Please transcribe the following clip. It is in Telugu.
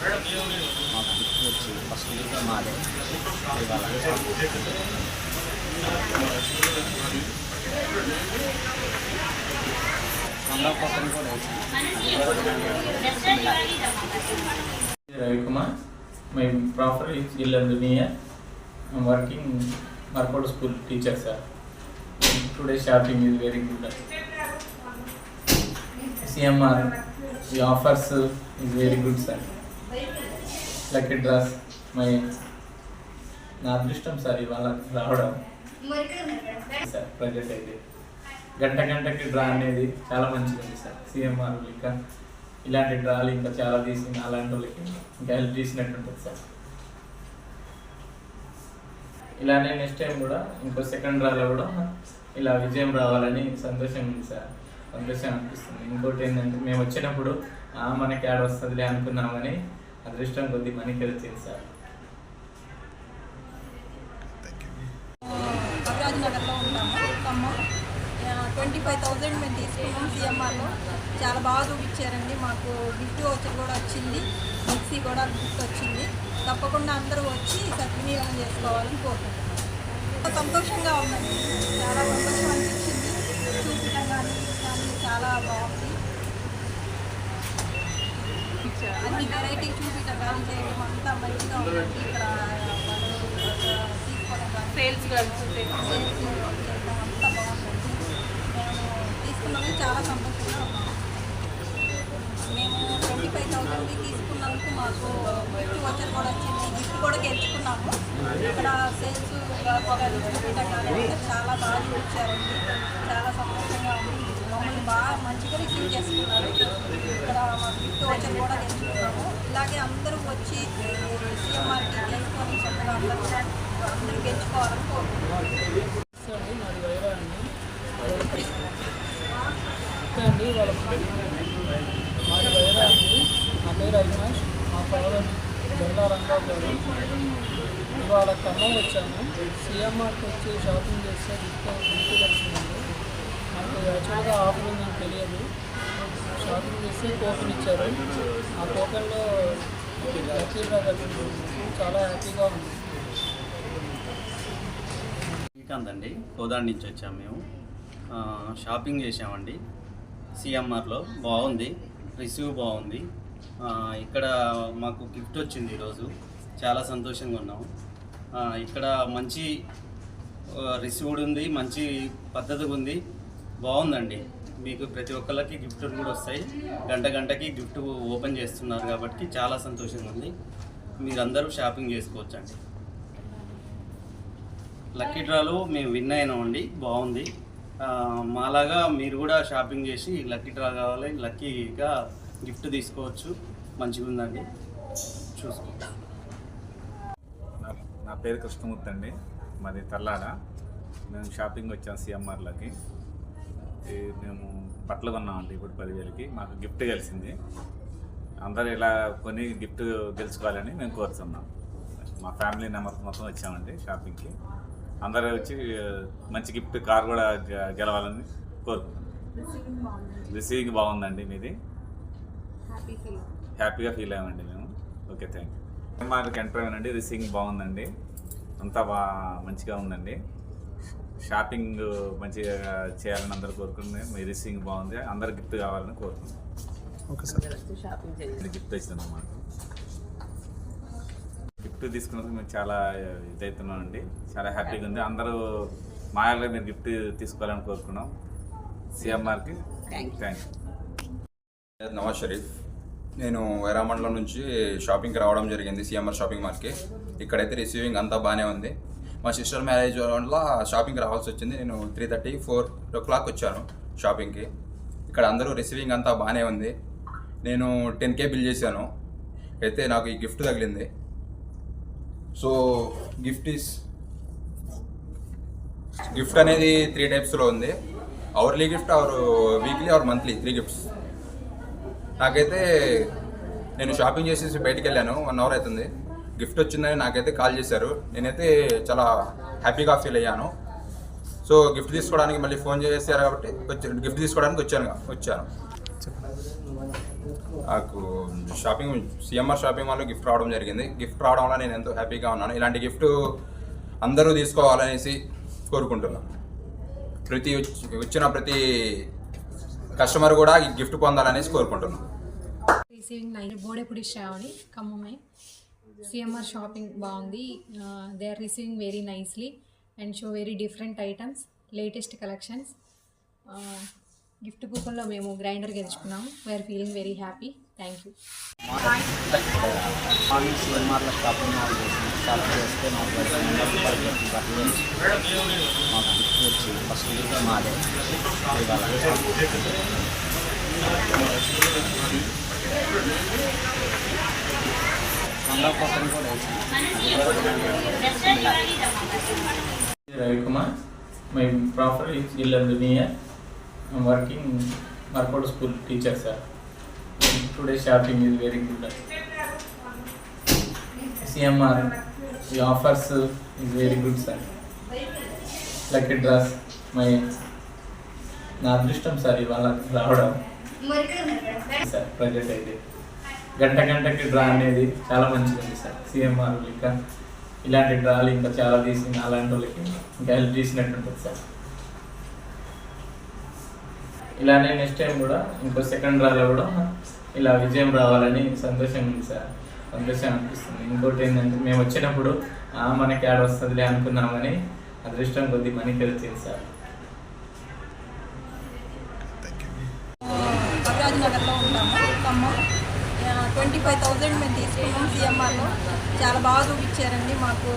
మాకు గిఫ్ట్ వచ్చి ఫస్ట్ గిఫ్ట్ మాదే ఇవాళ కోసం కూడా Ravikumar, my profile is Ilan Dunia. I'm working Markoda school teacher, sir. Today shopping is very good. CMR, the offers is very good, sir. Lucky dress, my నా అదృష్టం సార్ ఇవాళ రావడం సార్ ప్రజెంట్ అయితే గంటకి డ్రా అనేది చాలా మంచిగా ఉంది సార్. సిఎంఆర్ ఇంకా ఇలాంటి డ్రాలు ఇంకా చాలా తీసి అలాంటి వాళ్ళకి ఇంకా హెల్ప్ చేసినట్టు ఉంటుంది సార్. ఇలానే నెక్స్ట్ టైం కూడా ఇంకో సెకండ్ డ్రాలో కూడా ఇలా విజయం రావాలని సంతోషం ఉంది సార్. సంతోషం అనిపిస్తుంది. ఇంకోటి ఏంటంటే మేము వచ్చినప్పుడు మనకి యాడ్ వస్తుందిలే అనుకున్నామని అదృష్టం కొద్ది మనకి వచ్చింది సార్. నగర్లో ఉంటాము. ఖమ్మం 25,000 మేము తీసుకున్నాం సిఎంఆర్లో. చాలా బాగా చూపించారండి. మాకు గిఫ్ట్ వచ్చి కూడా వచ్చింది, మిక్సీ కూడా గిఫ్ట్ వచ్చింది. తప్పకుండా అందరూ వచ్చి సద్వినియోగం చేసుకోవాలని కోరుకుంటున్నాం. సంతోషంగా ఉందండి, చాలా సంతోషం అనిపించింది. చూపించడం కానీ చాలా బాగుంది. అన్ని వెరైటీ చూపించడం కానీ చేయడం అంతా మంచిగా ఉందండి. ఇక్కడ తీసుకోవడం కానీ సేల్స్ అంతా బాగుందండి. మేము తీసుకున్నది చాలా సంతోషంగా ఉన్నాము. మేము 25,000 తీసుకున్నందుకు మాకు గిఫ్ట్ వచ్చర్ కూడా వచ్చింది. గిఫ్ట్ కూడా గెలుచుకున్నాము. ఇక్కడ సేల్స్ చూపించడం కానీ చాలా బాగా చూపించారండి. చాలా సంతోషంగా ఉంది. మమ్మల్ని బాగా మంచిగా రిసీవ్ చేసుకున్నారు. ఇక్కడ మా గిఫ్ట్ వచ్చర్ కూడా గెలుచుకున్నాము. ఇలాగే అందరూ వచ్చి సిఎంఆర్కి గెలుచుకొని చక్కగా అందరూ గెలుచుకోవాలని కోరుకుంటున్నాను. అండి మాది వైరా అండి. నా పేరు అవినాష్. మా ఫాదర్ బెల్లా రంగారావు గారు. ఇవాళ ఖమ్మం వచ్చాము. సిఎంఆర్కి వచ్చి షాపింగ్ చేస్తే గిఫ్ట్ వచ్చిందండి. నాకు యాక్చువల్గా ఆఫర్ ఉందని తెలియదు. షాపింగ్ చేసి కూపన్ ఇచ్చారు. ఆ కూపన్లో లక్కీగా చాలా హ్యాపీగా ఉంది. శ్రీకాంత్ అండి, కోదాడి నుంచి వచ్చాము. మేము షాపింగ్ చేసామండి సిఎంఆర్లో. బాగుంది, రిసీవ్ బాగుంది. ఇక్కడ మాకు గిఫ్ట్ వచ్చింది ఈరోజు. చాలా సంతోషంగా ఉన్నాము. ఇక్కడ మంచి రిసీవ్డ్ ఉంది, మంచి పద్ధతిగా ఉంది, బాగుందండి. మీకు ప్రతి ఒక్కళ్ళకి గిఫ్ట్ కూడా వస్తాయి. గంటకి గిఫ్ట్ ఓపెన్ చేస్తున్నారు కాబట్టి చాలా సంతోషంగా ఉంది. మీరందరూ షాపింగ్ చేసుకోవచ్చండి. లక్కీ డ్రాలో మేము విన్ అయినామండి. బాగుంది. మాలాగా మీరు కూడా షాపింగ్ చేసి లక్కీ డ్రా కావాలి, లక్కీగా గిఫ్ట్ తీసుకోవచ్చు. మంచిగా ఉందండి, చూసుకోండి. నా పేరు కృష్ణమూర్తి అండి. మాది తర్లాడ. మేము షాపింగ్ వచ్చాం సిఎంఆర్లోకి. మేము బట్టలు కొన్నామండి ఇప్పుడు 10,000కి. మాకు గిఫ్ట్ కలిసింది. అందరూ ఇలా కొని గిఫ్ట్ గెలుచుకోవాలని మేము కోరుతున్నాం. మా ఫ్యామిలీ మెంబర్స్ మొత్తం వచ్చామండి షాపింగ్కి. అందరూ వచ్చి మంచి గిఫ్ట్ కార్ కూడా గెలవాలని కోరుకుంటున్నాం. రిసీవింగ్ బాగుందండి. మీది హ్యాపీగా ఫీల్ అయ్యామండి మేము. Okay, thank you. మాకు ఎంటర్ అయ్యానండి. రిసీవింగ్ బాగుందండి. అంతా మంచిగా ఉందండి. షాపింగ్ మంచిగా చేయాలని అందరూ కోరుకుంటున్నాం. మీ రిసీవింగ్ బాగుంది. అందరు గిఫ్ట్ కావాలని కోరుకుంటున్నాం. ఓకే సార్, గిఫ్ట్ వచ్చింది మాకు. గిఫ్ట్ తీసుకున్నందుకు మేము చాలా ఇదవుతున్నామండి. చాలా హ్యాపీగా ఉంది. అందరూ మాయాలో మీరు గిఫ్ట్ తీసుకోవాలని కోరుకున్నాం. సిఎంఆర్కి థ్యాంక్ యూ. నవాజ్ షరీఫ్. నేను వైరామండలం నుంచి షాపింగ్కి రావడం జరిగింది సిఎంఆర్ షాపింగ్ మాల్కి. ఇక్కడైతే రిసీవింగ్ అంతా బాగానే ఉంది. మా సిస్టర్ మ్యారేజ్ వల్ల షాపింగ్కి రావాల్సి వచ్చింది. నేను 3:30, 4 o'clock వచ్చాను షాపింగ్కి. ఇక్కడ అందరూ రిసీవింగ్ అంతా బాగానే ఉంది. నేను 10K బిల్ చేశాను. అయితే నాకు ఈ గిఫ్ట్ తగిలింది. సో గిఫ్ట్ అనేది 3 typesలో ఉంది. Hourly gift, or weekly, or monthly, 3 gifts. నాకైతే నేను షాపింగ్ చేసేసి బయటికి వెళ్ళాను. 1 hour అవుతుంది. గిఫ్ట్ వచ్చిందని నాకైతే కాల్ చేశారు. నేనైతే చాలా హ్యాపీగా ఫీల్ అయ్యాను. సో గిఫ్ట్ తీసుకోవడానికి మళ్ళీ ఫోన్ చేశారు కాబట్టి గిఫ్ట్ తీసుకోవడానికి వచ్చాను. నాకు షాపింగ్ సిఎంఆర్ షాపింగ్ మాల్లో గిఫ్ట్ రావడం జరిగింది. గిఫ్ట్ రావడం వల్ల నేను ఎంతో హ్యాపీగా ఉన్నాను. ఇలాంటి గిఫ్ట్ అందరూ తీసుకోవాలనేసి కోరుకుంటున్నాను. వచ్చిన ప్రతి కస్టమర్ కూడా ఈ గిఫ్ట్ పొందాలనేసి కోరుకుంటున్నాను. రిసీవింగ్ నైట్ బోడెపుడి శ్రావణి ఖమ్మమే. సిఎంఆర్ షాపింగ్ బాగుంది. They are receiving very nicely and show very different items, latest collections. Gift కూపన్లో మేము గ్రైండర్ గెలుచుకున్నాము. We are feeling very happy. Thank you. Morning సిఎంఆర్లో షాపింగ్ మాల్ చేసి షాప్ చేస్తే మాకు 200 రూపాయలు బట్టలు నుంచి మాకు గిఫ్ట్ వచ్చి ఫస్ట్ గిఫ్ట్ మాదే. సందర్భం కూడా Ravikumar. My profile is Gillan Dunia. I'm working Marpod school teacher, sir. Today shopping is very good. CMR, the offers is very good, sir. Lucky dress, my నా అదృష్టం సార్ ఇవాళ రావడం సార్. ప్రజెంట్ అయితే గంటకి డ్రా అనేది చాలా మంచిది సార్. సిఎంఆర్ ఇంకా ఇలాంటి డ్రాలు ఇంకా చాలా తీసి అలాంటి వాళ్ళకి ఇంకా హెల్ప్ చేసినట్టు ఉంటుంది సార్. ఇలానే నెక్స్ట్ టైం కూడా ఇంకో సెకండ్ డ్రాలో కూడా ఇలా విజయం రావాలని సంతోషం ఉంది సార్. సంతోషం అనిపిస్తుంది. ఇంకోటి ఏంటంటే మేము వచ్చినప్పుడు మనకి యాడ్ వస్తుందిలే అనుకున్నామని అదృష్టం కొద్ది మనకి వచ్చింది సార్. నగర్లో ఉంటాము ఖమ్మం. 25,000 మేము తీసుకున్నాం సిఎంఆర్లో. చాలా బాగా చూపించారండి మాకు.